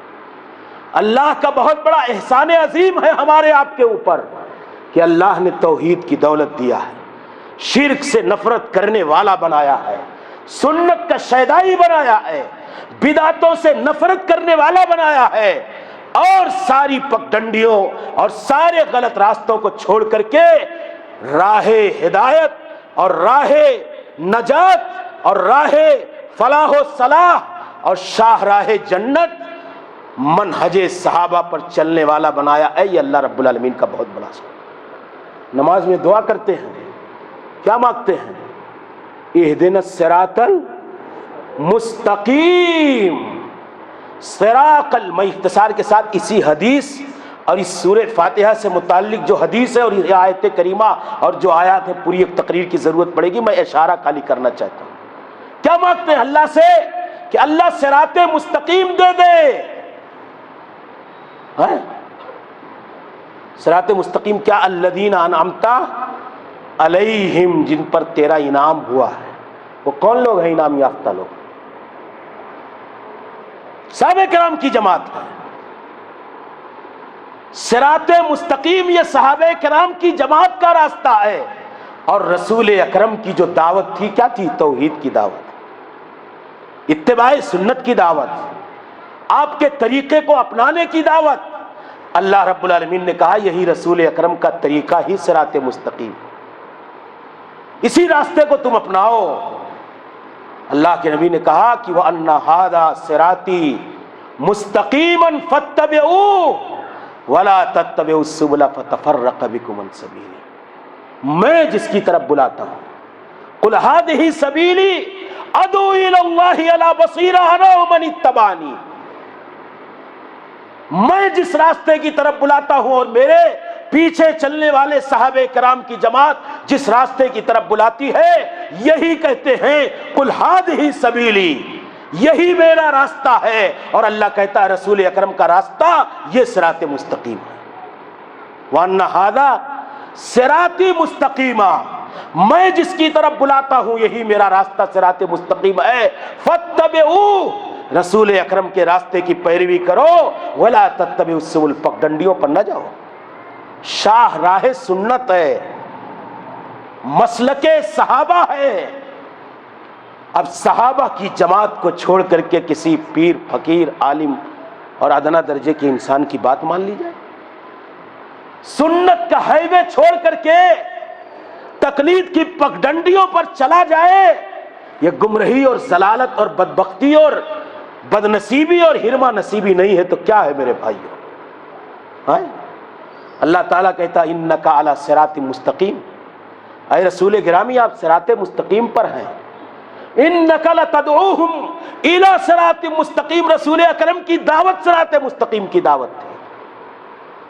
اللہ کا بہت بڑا احسان عظیم ہے ہمارے آپ کے اوپر کہ اللہ نے توحید کی دولت دیا ہے، شرک سے نفرت کرنے والا بنایا ہے، سنت کا شیدائی بنایا ہے، بدعتوں سے نفرت کرنے والا بنایا ہے، اور ساری پگڈنڈیوں اور سارے غلط راستوں کو چھوڑ کر کے راہ ہدایت اور راہ نجات اور راہ فلاح و صلاح اور شاہراہ جنت منہج صحابہ پر چلنے والا بنایا ہے۔ یہ اللہ رب العالمین کا بہت بڑا شکر۔ نماز میں دعا کرتے ہیں، کیا مانگتے ہیں؟ اہدنا الصراط المستقیم، صراط میں اختصار کے ساتھ اسی حدیث اور اس سورہ فاتحہ سے متعلق جو حدیث ہے اور یہ آیت کریمہ اور جو آیات ہے، پوری ایک تقریر کی ضرورت پڑے گی، میں اشارہ خالی کرنا چاہتا ہوں۔ کیا مانگتے ہیں اللہ سے؟ کہ اللہ صراط مستقیم دے دے۔ صراط مستقیم کیا؟ الذین انعمت علیہم، جن پر تیرا انعام ہوا ہے۔ وہ کون لوگ ہیں انعام یافتہ لوگ؟ صحابہ کرام کی جماعت ہے۔ صراط مستقیم یہ صحابہ کرام کی جماعت کا راستہ ہے، اور رسول اکرم کی جو دعوت تھی کیا تھی؟ توحید کی دعوت، اتباع سنت کی دعوت، آپ کے طریقے کو اپنانے کی دعوت۔ اللہ رب العالمین نے کہا یہی رسول اکرم کا طریقہ ہی صراط مستقیم، اسی راستے کو تم اپناؤ۔ اللہ کے نبی نے کہا کہ وَأَنَّ هَذَا صِرَاطِي مُسْتَقِيمًا فَاتَّبِعُوهُ وَلَا تَتَّبِعُوا السُّبُلَ فَتَفَرَّقَ بِكُمْ عَنْ سَبِيلِهِ، میں جس کی طرف بلاتا ہوں، قُلْ هَٰذِهِ سَبِيلِي أَدْعُو إِلَى اللَّهِ عَلَىٰ بَصِيرَةٍ أَنَا وَمَنِ اتَّبَعَنِي، میں جس راستے کی طرف بلاتا ہوں اور میرے پیچھے چلنے والے صحابہ کرام کی جماعت جس راستے کی طرف بلاتی ہے، یہی کہتے ہیں قُلْ هَٰذِهِ سَبِيلِي، یہی میرا راستہ ہے، اور اللہ کہتا ہے رسول اکرم کا راستہ یہ صراط مستقیم ہے۔ وَأَنَّ هَذَا صِرَاطِي مُسْتَقِيمًا، میں جس کی طرف بلاتا ہوں یہی میرا راستہ صراط مستقیم ہے، فَاتَّبِعُوهُ، رسول اکرم کے راستے کی پیروی کرو، وَلَا تَتَّبِعُوا السُّبُلَ، پگڈنڈیوں پر نہ جاؤ۔ شاہ راہ سنت ہے، مسلک صحابہ ہے۔ اب صحابہ کی جماعت کو چھوڑ کر کے کسی پیر فقیر عالم اور ادنا درجے کے انسان کی بات مان لی جائے؟ سنت کا ہائی وے چھوڑ کر کے تقلید کی پگڈنڈیوں پر چلا جائے، یہ گمراہی اور ضلالت اور بدبختی اور بدنصیبی اور ہرما نصیبی نہیں ہے تو کیا ہے میرے بھائیو؟ اللہ تعالیٰ کہتا انک علی صراط مستقیم، اے رسول گرامی آپ صراط مستقیم پر ہیں۔ انک لتدعوہم الی صراط مستقیم، رسول اکرم کی دعوت صراط مستقیم کی دعوت تھی،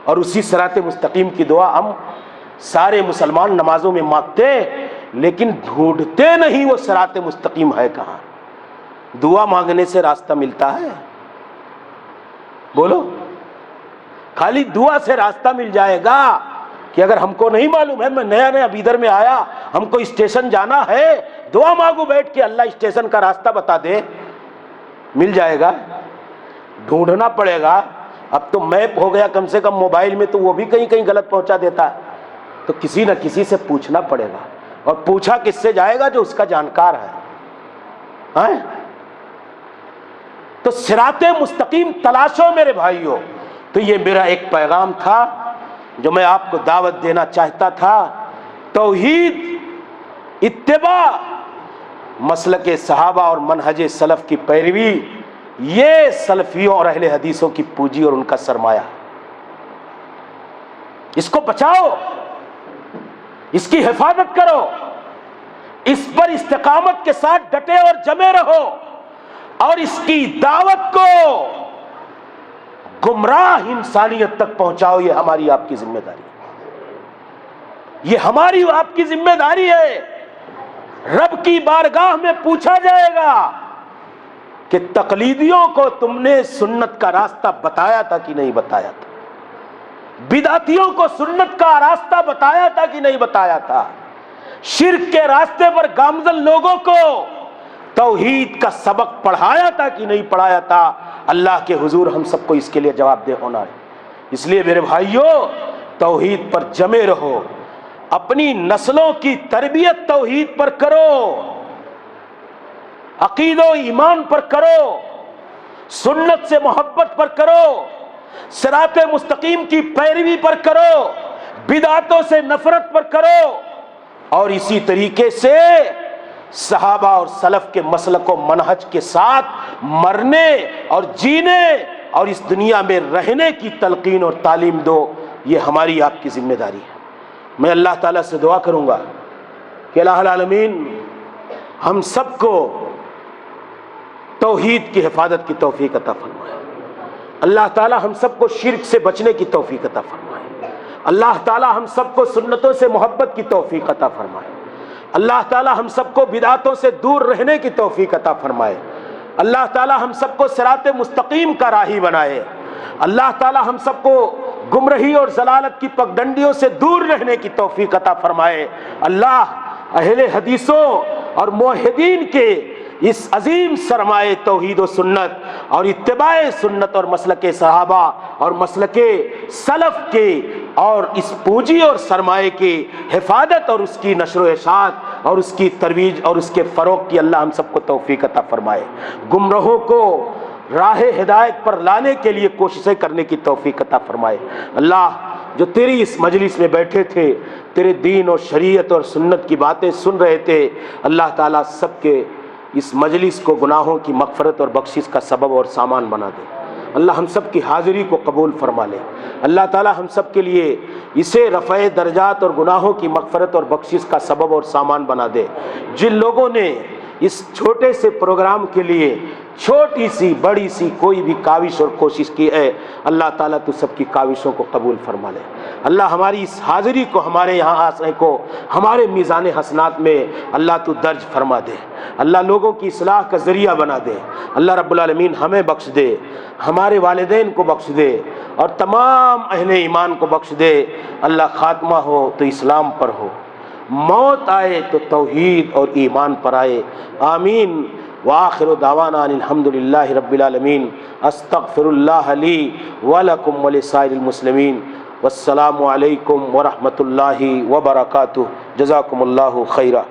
اور اسی صراط مستقیم کی دعا ہم سارے مسلمان نمازوں میں مانگتے، لیکن ڈھونڈتے نہیں وہ صراط مستقیم ہے کہاں۔ دعا مانگنے سے راستہ ملتا ہے؟ بولو، خالی دعا سے راستہ مل جائے گا کہ اگر ہم کو نہیں معلوم ہے، میں نیا نیا بیدر میں آیا، ہم کو اسٹیشن جانا ہے، دعا مانگو بیٹھ کے اللہ اسٹیشن کا راستہ بتا دے، مل جائے گا؟ ڈھونڈنا پڑے گا۔ اب تو میپ ہو گیا کم سے کم موبائل میں، تو وہ بھی کہیں کہیں غلط پہنچا دیتا ہے، تو کسی نہ کسی سے پوچھنا پڑے گا، اور پوچھا کس سے جائے گا؟ جو اس کا جانکار ہے۔ تو صراط مستقیم تلاشو میرے بھائیو۔ تو یہ میرا ایک پیغام تھا جو میں آپ کو دعوت دینا چاہتا تھا، توحید، اتباع، مسلک صحابہ اور منہج سلف کی پیروی، یہ سلفیوں اور اہل حدیثوں کی پونجی اور ان کا سرمایہ۔ اس کو بچاؤ، اس کی حفاظت کرو، اس پر استقامت کے ساتھ ڈٹے اور جمے رہو، اور اس کی دعوت کو گمراہ انسانیت تک پہنچاؤ۔ یہ ہماری آپ کی ذمہ داری ہے، یہ ہماری آپ کی ذمہ داری ہے۔ رب کی بارگاہ میں پوچھا جائے گا کہ تقلیدیوں کو تم نے سنت کا راستہ بتایا تھا کہ نہیں بتایا تھا؟ بدعتیوں کو سنت کا راستہ بتایا تھا کہ نہیں بتایا تھا؟ شرک کے راستے پر گامزن لوگوں کو توحید کا سبق پڑھایا تھا کہ نہیں پڑھایا تھا؟ اللہ کے حضور ہم سب کو اس کے لیے جواب دہ ہونا ہے۔ اس لیے میرے بھائیوں، توحید پر جمے رہو، اپنی نسلوں کی تربیت توحید پر کرو، عقیدہ و ایمان پر کرو، سنت سے محبت پر کرو، صراط مستقیم کی پیروی پر کرو، بدعتوں سے نفرت پر کرو، اور اسی طریقے سے صحابہ اور سلف کے مسلک و منہج کے ساتھ مرنے اور جینے اور اس دنیا میں رہنے کی تلقین اور تعلیم دو۔ یہ ہماری آپ کی ذمہ داری ہے۔ میں اللہ تعالیٰ سے دعا کروں گا کہ الہ العالمین ہم سب کو توحید کی حفاظت کی توفیق عطا فرمائے۔ اللہ تعالیٰ ہم سب کو شرک سے بچنے کی توفیق عطا فرمائے۔ اللہ تعالیٰ ہم سب کو سنتوں سے محبت کی توفیق عطا فرمائے۔ اللہ تعالیٰ ہم سب کو بدعتوں سے دور رہنے کی توفیق عطا فرمائے۔ اللہ تعالیٰ ہم سب کو صراط مستقیم کا راہی بنائے۔ اللہ تعالیٰ ہم سب کو گمراہی اور ضلالت کی پگڈنڈیوں سے دور رہنے کی توفیق عطا فرمائے۔ اللہ اہل حدیثوں اور موحدین کے اس عظیم سرمایہ توحید و سنت اور اتباع سنت اور مسلک صحابہ اور مسلک سلف کے اور اس پونجی اور سرمایہ کی حفاظت اور اس کی نشر و اشاعت اور اس کی ترویج اور اس کے فروغ کی اللہ ہم سب کو توفیق عطا فرمائے۔ گمراہوں کو راہ ہدایت پر لانے کے لیے کوششیں کرنے کی توفیق عطا فرمائے۔ اللہ جو تیری اس مجلس میں بیٹھے تھے، تیرے دین اور شریعت اور سنت کی باتیں سن رہے تھے، اللہ تعالیٰ سب کے اس مجلس کو گناہوں کی مغفرت اور بخشش کا سبب اور سامان بنا دے۔ اللہ ہم سب کی حاضری کو قبول فرما لے۔ اللہ تعالیٰ ہم سب کے لیے اسے رفع درجات اور گناہوں کی مغفرت اور بخشش کا سبب اور سامان بنا دے۔ جن لوگوں نے اس چھوٹے سے پروگرام کے لیے چھوٹی سی بڑی سی کوئی بھی کاوش اور کوشش کی ہے، اللہ تعالیٰ تو سب کی کاوشوں کو قبول فرما لے۔ اللہ ہماری اس حاضری کو، ہمارے یہاں آنے کو ہمارے میزان حسنات میں اللہ تو درج فرما دے، اللہ لوگوں کی اصلاح کا ذریعہ بنا دے۔ اللہ رب العالمین ہمیں بخش دے، ہمارے والدین کو بخش دے، اور تمام اہل ایمان کو بخش دے۔ اللہ خاتمہ ہو تو اسلام پر ہو، موت آئے تو توحید اور ایمان پر آئے، آمین۔ وآخر دعوانا ان الحمد للہ رب العالمین۔ استغفر اللہ لی ولکم ولسائر المسلمین، والسلام علیکم ورحمۃ اللہ وبرکاتہ۔ جزاکم اللہ خیرا۔